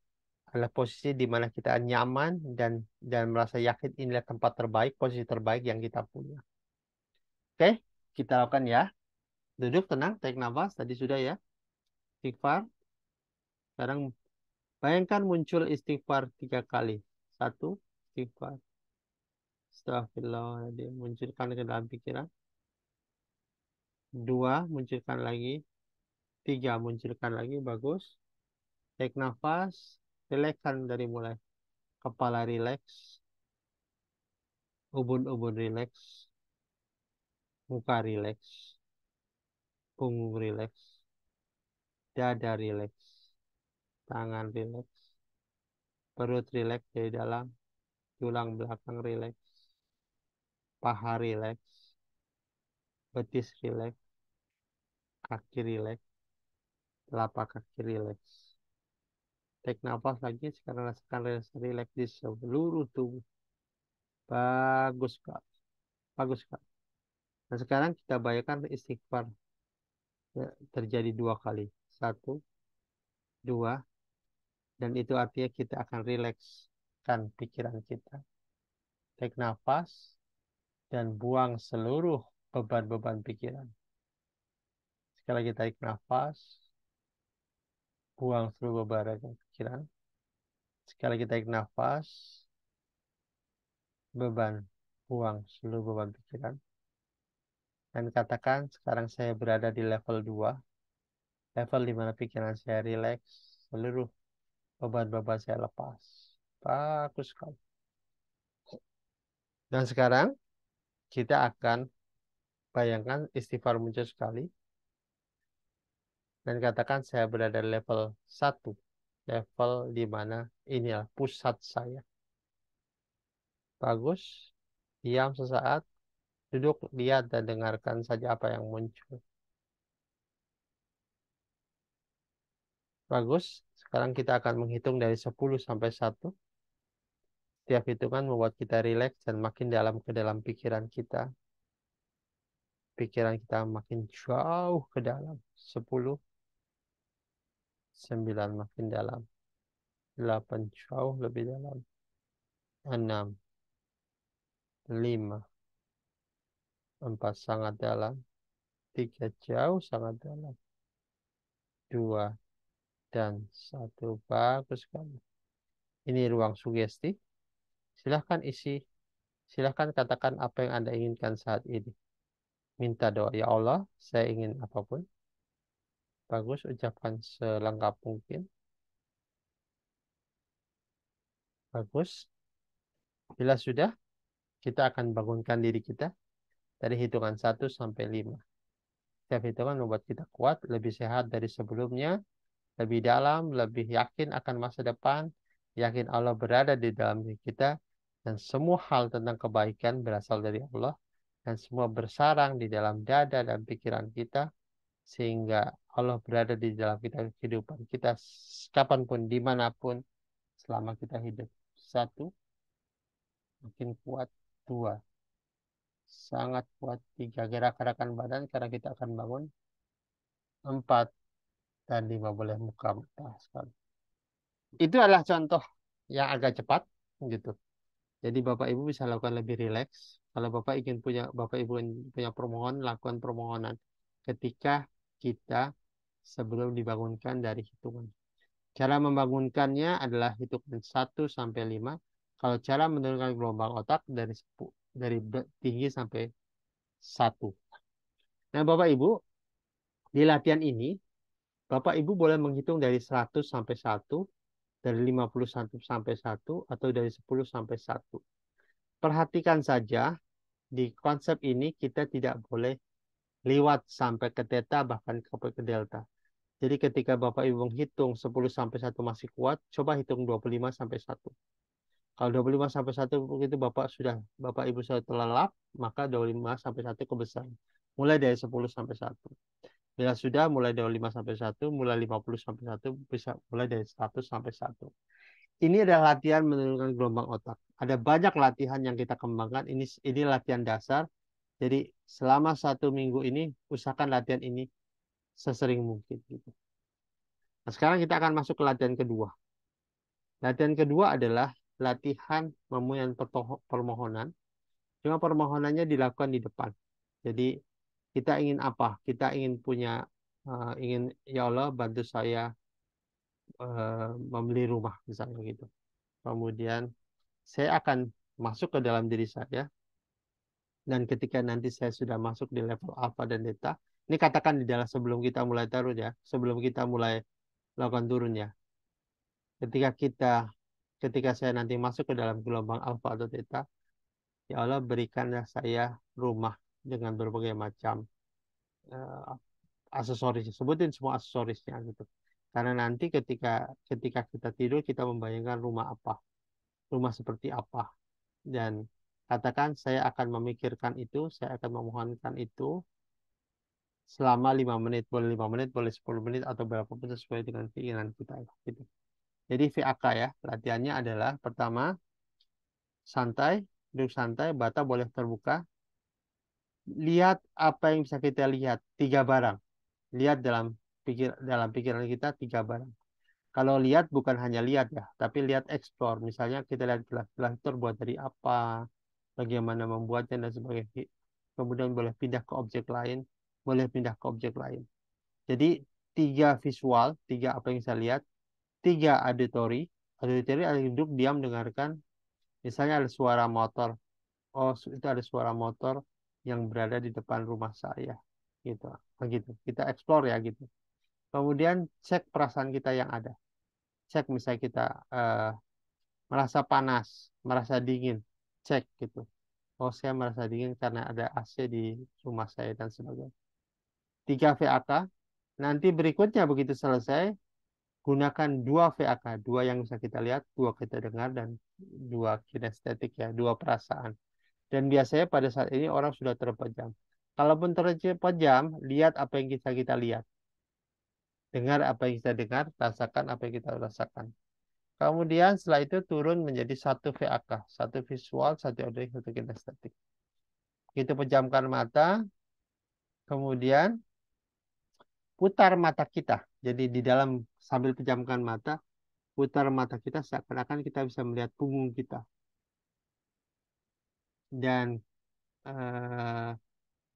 adalah posisi di mana kita nyaman dan merasa yakin inilah tempat terbaik, posisi terbaik yang kita punya. Oke, kita lakukan ya. Duduk tenang, tarik nafas. Tadi sudah ya. Istighfar. Sekarang bayangkan muncul istighfar 3 kali. 1, istighfar. Astagfirullahaladzim. Munculkan ke dalam pikiran. 2, munculkan lagi. 3, munculkan lagi. Bagus. Tarik nafas. Rilekskan dari mulai. Kepala rileks. Ubun-ubun rileks. Muka rileks. Punggung rileks. Dada rileks. Tangan rileks. Perut rileks dari dalam. Tulang belakang rileks. Paha rileks. Betis rileks. Kaki rileks. Telapak kaki rileks. Tarik nafas lagi. Sekarang rasakan rileks di seluruh tubuh. Bagus, Kak. Bagus, Kak. Nah, sekarang kita bayangkan istighfar ya, terjadi 2 kali. 1, 2. Dan itu artinya kita akan rilekskan pikiran kita. Tarik nafas dan buang seluruh beban-beban pikiran. Sekali lagi tarik nafas, buang seluruh beban pikiran. Sekali lagi tarik nafas, buang seluruh beban pikiran. Dan katakan sekarang saya berada di level 2, level di mana pikiran saya rileks, seluruh beban-beban saya lepas. Bagus sekali. Dan sekarang kita akan bayangkan istighfar muncul sekali. Dan katakan saya berada di level 1. Level di mana inilah pusat saya. Bagus. Diam sesaat. Duduk, lihat, dan dengarkan saja apa yang muncul. Bagus. Sekarang kita akan menghitung dari 10 sampai 1. Setiap hitungan membuat kita rileks dan makin dalam ke dalam pikiran kita. Pikiran kita makin jauh ke dalam. 10, 9 makin dalam. 8 jauh lebih dalam. 6, 5, 4 sangat dalam. 3 jauh sangat dalam. 2 dan 1. Bagus sekali. Ini ruang sugesti. Silahkan isi. Silahkan katakan apa yang Anda inginkan saat ini. Minta doa. Ya Allah, saya ingin apapun. Bagus, ucapkan selengkap mungkin. Bagus. Bila sudah, kita akan bangunkan diri kita dari hitungan 1 sampai 5. Setiap hitungan membuat kita kuat, lebih sehat dari sebelumnya, lebih dalam, lebih yakin akan masa depan, yakin Allah berada di dalam diri kita, dan semua hal tentang kebaikan berasal dari Allah, dan semua bersarang di dalam dada dan pikiran kita, sehingga Allah berada di dalam kehidupan kita, kapanpun, dimanapun, selama kita hidup. 1, makin kuat. 2, sangat kuat. 3, gerak-gerakan badan karena kita akan bangun. 4, dan 5 boleh muka sekali. Itu adalah contoh yang agak cepat gitu. Jadi Bapak Ibu bisa lakukan lebih rileks. Kalau Bapak Ibu punya permohonan, lakukan permohonan ketika kita sebelum dibangunkan dari hitungan. Cara membangunkannya adalah hitungan 1 sampai 5. Kalau cara menurunkan gelombang otak dari tinggi sampai 1. Nah, Bapak Ibu, di latihan ini Bapak Ibu boleh menghitung dari 100 sampai 1, dari 51 sampai 1, atau dari 10 sampai 1. Perhatikan saja, di konsep ini kita tidak boleh lewat sampai ke theta, bahkan ke delta. Jadi ketika Bapak Ibu menghitung 10 sampai 1 masih kuat, coba hitung 25 sampai 1. Kalau 25 sampai 1 begitu Bapak Ibu sudah terlelap, maka 25 sampai 1 kebesaran. Mulai dari 10 sampai 1. Bila sudah mulai dari 5 sampai 1, mulai 50 sampai 1, bisa mulai dari 100 sampai 1. Ini adalah latihan menurunkan gelombang otak. Ada banyak latihan yang kita kembangkan. Ini latihan dasar. Jadi selama 1 minggu ini, usahakan latihan ini sesering mungkin. Gitu. Nah, sekarang kita akan masuk ke latihan kedua. Latihan kedua adalah latihan memohon permohonan. Cuma permohonannya dilakukan di depan. Jadi kita ingin apa? Kita ingin ya Allah bantu saya membeli rumah misalnya gitu. Kemudian saya akan masuk ke dalam diri saya, dan ketika nanti saya sudah masuk di level alpha dan theta, ini katakan di dalam sebelum kita mulai turun ya, sebelum kita mulai lakukan turun ya. Ketika saya nanti masuk ke dalam gelombang alpha atau theta, ya Allah berikanlah saya rumah dengan berbagai macam uh, aksesoris. Sebutin semua aksesorisnya gitu. Karena nanti ketika kita tidur, kita membayangkan rumah apa, rumah seperti apa, dan katakan saya akan memikirkan itu, saya akan memohonkan itu, selama 5 menit. Boleh 5 menit, boleh 10 menit, atau berapapun sesuai dengan keinginan kita. Gitu. Jadi VAK ya, latihannya adalah pertama, santai, duduk santai, mata boleh terbuka. Lihat apa yang bisa kita lihat, 3 barang. Lihat dalam pikiran kita 3 barang. Kalau lihat bukan hanya lihat ya, tapi lihat explore. Misalnya kita lihat gelas-gelas itu terbuat dari apa, bagaimana membuatnya dan sebagainya. Kemudian boleh pindah ke objek lain, boleh pindah ke objek lain. Jadi 3 visual, 3 apa yang saya lihat, 3 auditory. Auditory ada duduk diam dengarkan. Misalnya ada suara motor. Oh, itu ada suara motor yang berada di depan rumah saya. Gitu. Begitu. Kita explore ya gitu. Kemudian cek perasaan kita yang ada. Cek misalnya kita eh, merasa panas, merasa dingin. Cek gitu. Oh, saya merasa dingin karena ada AC di rumah saya dan sebagainya. 3 VAK. Nanti berikutnya begitu selesai, gunakan 2 VAK, 2 yang bisa kita lihat, 2 kita dengar, dan 2 kinestetik ya, 2 perasaan. Dan biasanya pada saat ini orang sudah terpejam. Kalaupun terpejam, lihat apa yang kita lihat. Dengar apa yang kita dengar, rasakan apa yang kita rasakan. Kemudian setelah itu turun menjadi 1 VAK, 1 visual, 1 auditory, 1 kinestetik. Kita pejamkan mata, kemudian putar mata kita. Jadi di dalam sambil pejamkan mata, putar mata kita seakan-akan kita bisa melihat punggung kita. Dan eh,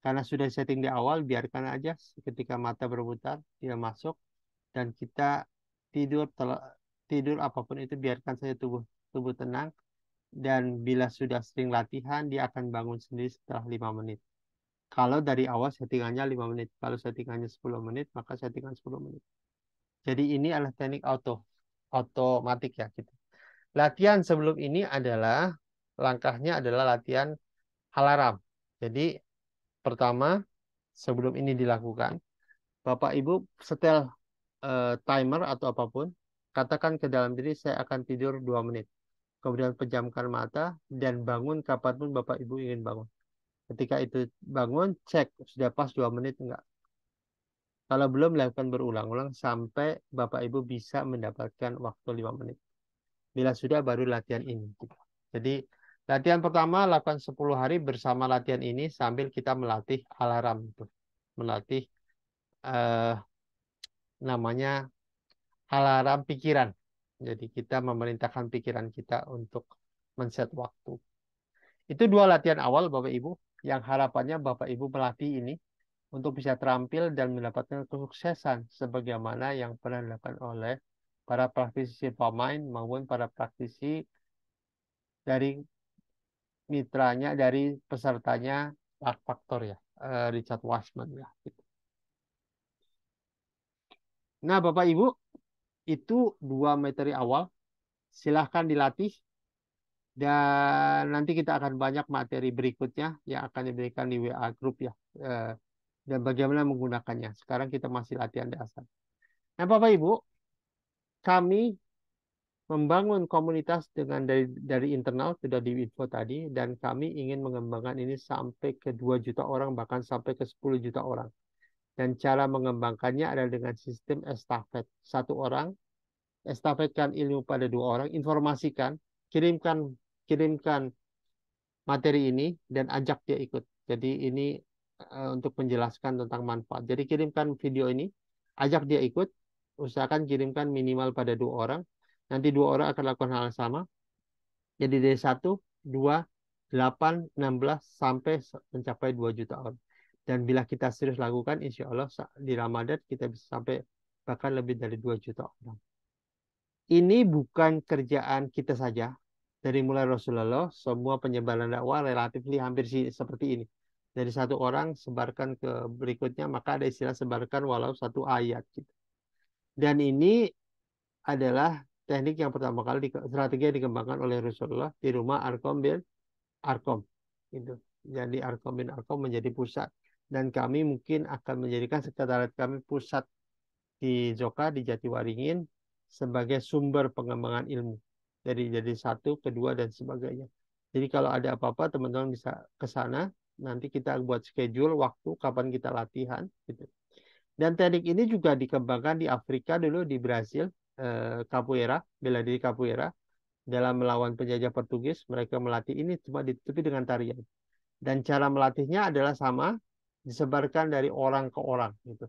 karena sudah setting di awal, biarkan aja ketika mata berputar, dia masuk, dan kita tidur, tidur apapun itu, biarkan saja tubuh tubuh tenang. Dan bila sudah sering latihan, dia akan bangun sendiri setelah 5 menit. Kalau dari awal settingannya 5 menit. Kalau settingannya 10 menit, maka settingan 10 menit. Jadi ini adalah teknik otomatik ya gitu. Latihan sebelum ini adalah langkahnya adalah latihan alarm. Jadi pertama, sebelum ini dilakukan, Bapak Ibu setel timer atau apapun, katakan ke dalam diri saya akan tidur 2 menit. Kemudian pejamkan mata dan bangun kapanpun Bapak Ibu ingin bangun. Ketika itu bangun, cek sudah pas 2 menit enggak. Kalau belum, lakukan berulang-ulang sampai Bapak Ibu bisa mendapatkan waktu 5 menit. Bila sudah, baru latihan ini. Jadi latihan pertama lakukan 10 hari bersama latihan ini sambil kita melatih alarm itu. Melatih eh, namanya alarm pikiran. Jadi kita memerintahkan pikiran kita untuk men-set waktu. Itu 2 latihan awal Bapak Ibu yang harapannya Bapak Ibu melatih ini untuk bisa terampil dan mendapatkan kesuksesan sebagaimana yang pernah dilakukan oleh para praktisi pemain maupun para praktisi dari mitranya, dari pesertanya Mark Factor ya, Richard Washman ya. Gitu. Nah, Bapak Ibu, itu 2 materi awal. Silahkan dilatih dan nanti kita akan banyak materi berikutnya yang akan diberikan di WA Group ya. Dan bagaimana menggunakannya. Sekarang kita masih latihan dasar. Nah, Bapak Ibu, kami membangun komunitas dengan dari internal sudah di info tadi, dan kami ingin mengembangkan ini sampai ke 2 juta orang, bahkan sampai ke 10 juta orang. Dan cara mengembangkannya adalah dengan sistem estafet. 1 orang estafetkan ilmu pada 2 orang, informasikan, kirimkan kirimkan materi ini dan ajak dia ikut. Jadi ini untuk menjelaskan tentang manfaat. Jadi kirimkan video ini, ajak dia ikut, usahakan kirimkan minimal pada 2 orang. Nanti 2 orang akan lakukan hal yang sama. Jadi dari 1, 2, 8, 16 sampai mencapai 2 juta orang. Dan bila kita serius lakukan, insya Allah di Ramadan kita bisa sampai bahkan lebih dari 2 juta orang. Ini bukan kerjaan kita saja. Dari mulai Rasulullah, semua penyebaran dakwah relatif hampir seperti ini. Dari 1 orang sebarkan ke berikutnya, maka ada istilah sebarkan walau 1 ayat. Gitu. Dan ini adalah teknik yang pertama kali strategi yang dikembangkan oleh Rasulullah di rumah Arkom bin Arkom. Gitu. Jadi Arkom bin Arkom menjadi pusat. Dan kami mungkin akan menjadikan sekretariat kami pusat di Joka, di Jatiwaringin, sebagai sumber pengembangan ilmu. Jadi 1, kedua, dan sebagainya. Jadi kalau ada apa-apa, teman-teman bisa ke sana Nanti kita buat schedule waktu kapan kita latihan gitu. Dan teknik ini juga dikembangkan di Afrika dulu, di Brasil, capoeira, bela diri capoeira. Dalam melawan penjajah Portugis, mereka melatih ini cuma ditutupi dengan tarian. Dan cara melatihnya adalah sama, disebarkan dari orang ke orang gitu.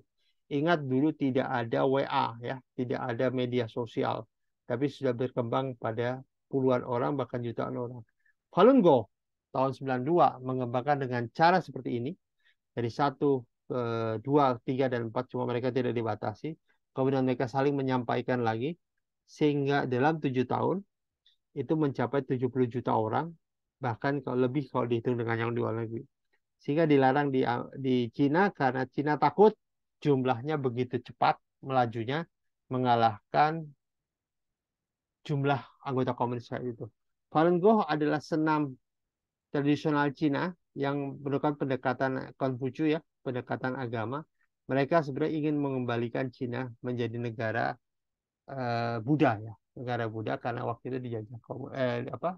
Ingat dulu tidak ada WA ya, tidak ada media sosial, tapi sudah berkembang pada puluhan orang bahkan jutaan orang. Falun Gong tahun 92 mengembangkan dengan cara seperti ini, dari 1 ke 2, 3 dan 4, cuma mereka tidak dibatasi. Kemudian mereka saling menyampaikan lagi sehingga dalam 7 tahun itu mencapai 70 juta orang, bahkan kalau lebih kalau dihitung dengan yang di luar negeri. Sehingga dilarang di Cina karena Cina takut jumlahnya begitu cepat melajunya mengalahkan jumlah anggota komunis saat itu. Falun Gong adalah senam tradisional Cina yang merupakan pendekatan Konghucu ya, pendekatan agama. Mereka sebenarnya ingin mengembalikan Cina menjadi negara Buddha ya, negara Buddha karena waktu itu dijajah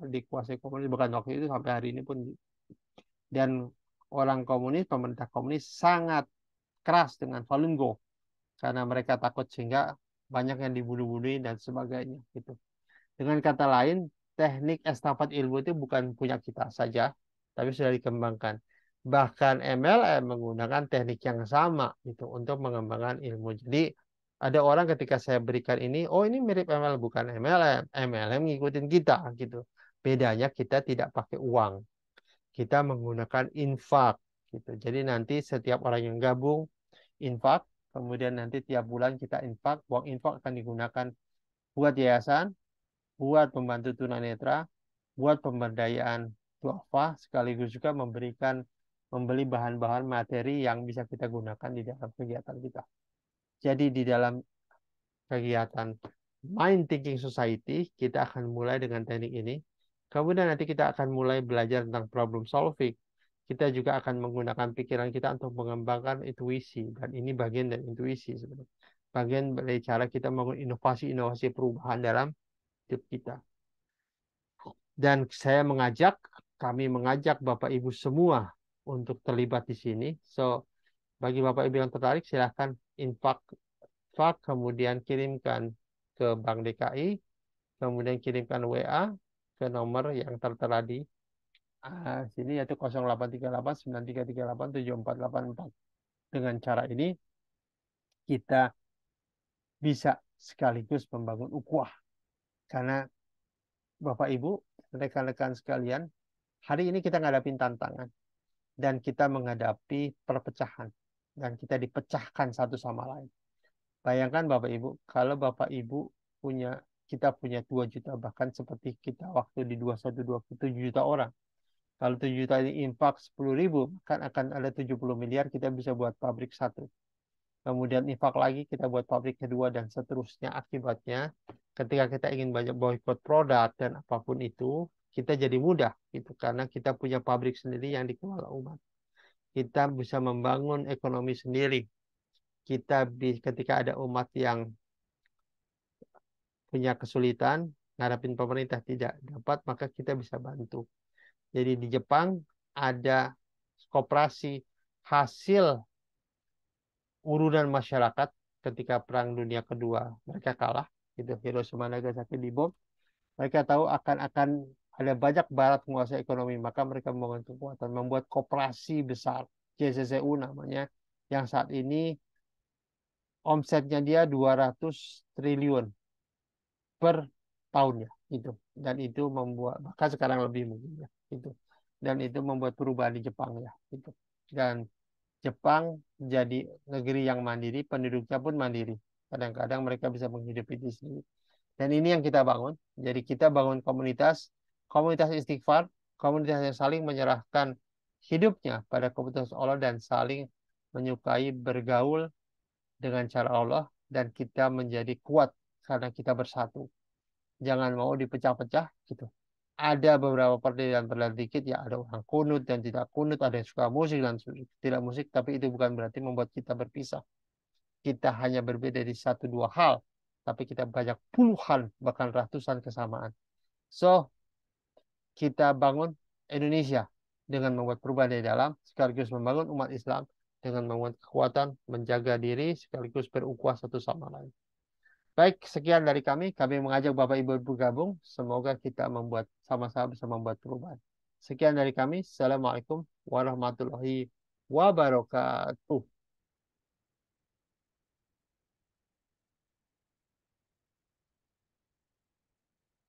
dikuasai komunis, bahkan waktu itu sampai hari ini pun. Dan orang komunis, pemerintah komunis sangat keras dengan Falun Gong karena mereka takut sehingga banyak yang dibunuh-bunuhin dan sebagainya gitu. Dengan kata lain, teknik estafet ilmu itu bukan punya kita saja, tapi sudah dikembangkan. Bahkan MLM menggunakan teknik yang sama gitu untuk mengembangkan ilmu. Jadi ada orang ketika saya berikan ini, oh ini mirip MLM, bukan MLM. MLM ngikutin kita gitu. Bedanya kita tidak pakai uang. Kita menggunakan infak gitu. Jadi nanti setiap orang yang gabung infak, kemudian nanti tiap bulan kita infak, uang infak akan digunakan buat yayasan, buat membantu tunanetra, buat pemberdayaan duafa, sekaligus juga membeli bahan-bahan materi yang bisa kita gunakan di dalam kegiatan kita. Jadi di dalam kegiatan Mind Thinking Society, kita akan mulai dengan teknik ini. Kemudian nanti kita akan mulai belajar tentang problem solving. Kita juga akan menggunakan pikiran kita untuk mengembangkan intuisi. Dan ini bagian dari intuisi sebenarnya. Bagian dari cara kita membangun inovasi-inovasi perubahan dalam hidup kita. Dan kami mengajak Bapak Ibu semua untuk terlibat di sini. So, bagi Bapak Ibu yang tertarik, silahkan infak, kemudian kirimkan ke Bank DKI, kemudian kirimkan WA ke nomor yang tertera di sini, yaitu 083893387484. Dengan cara ini, kita bisa sekaligus membangun ukhuwah. Karena Bapak Ibu, rekan-rekan sekalian, hari ini kita ngadapin tantangan dan kita menghadapi perpecahan dan kita dipecahkan satu sama lain. Bayangkan Bapak Ibu, kalau Bapak Ibu kita punya 2 juta, bahkan seperti kita waktu di 21 27 juta orang. Kalau 7 juta ini infak 10.000, kan akan ada 70 miliar, kita bisa buat pabrik satu. Kemudian infak lagi, kita buat pabrik kedua, dan seterusnya. Akibatnya, ketika kita ingin banyak boykot produk dan apapun itu, kita jadi mudah gitu karena kita punya pabrik sendiri yang dikelola umat. Kita bisa membangun ekonomi sendiri. Ketika ada umat yang punya kesulitan, ngadapin pemerintah tidak dapat, maka kita bisa bantu. Jadi di Jepang ada koperasi hasil urunan masyarakat ketika Perang Dunia Kedua mereka kalah, gitu, Hiroshima Nagasaki dibom. Mereka tahu akan ada banyak barat menguasai ekonomi, maka mereka membangun kekuatan, membuat koperasi besar, JCCU namanya, yang saat ini omsetnya dia 200 triliun per tahunnya gitu. Dan itu membuat, bahkan sekarang lebih mungkin ya gitu. Dan itu membuat perubahan di Jepang ya gitu. Dan Jepang jadi negeri yang mandiri, penduduknya pun mandiri. Kadang-kadang mereka bisa menghidupi diri sendiri. Dan ini yang kita bangun. Jadi kita bangun komunitas istighfar, komunitas yang saling menyerahkan hidupnya pada keputusan Allah dan saling menyukai bergaul dengan cara Allah, dan kita menjadi kuat karena kita bersatu. Jangan mau dipecah-pecah gitu. Ada beberapa perbedaan dikit ya, ada orang kunut dan tidak kunut, ada yang suka musik dan tidak musik, tapi itu bukan berarti membuat kita berpisah. Kita hanya berbeda di 1-2 hal, tapi kita banyak puluhan bahkan ratusan kesamaan. So, kita bangun Indonesia dengan membuat perubahan dari dalam, sekaligus membangun umat Islam dengan membuat kekuatan, menjaga diri, sekaligus berukhuwah satu sama lain. Baik, sekian dari kami. Kami mengajak Bapak Ibu bergabung. Semoga kita membuat sama-sama bisa membuat perubahan. Sekian dari kami. Assalamualaikum warahmatullahi wabarakatuh.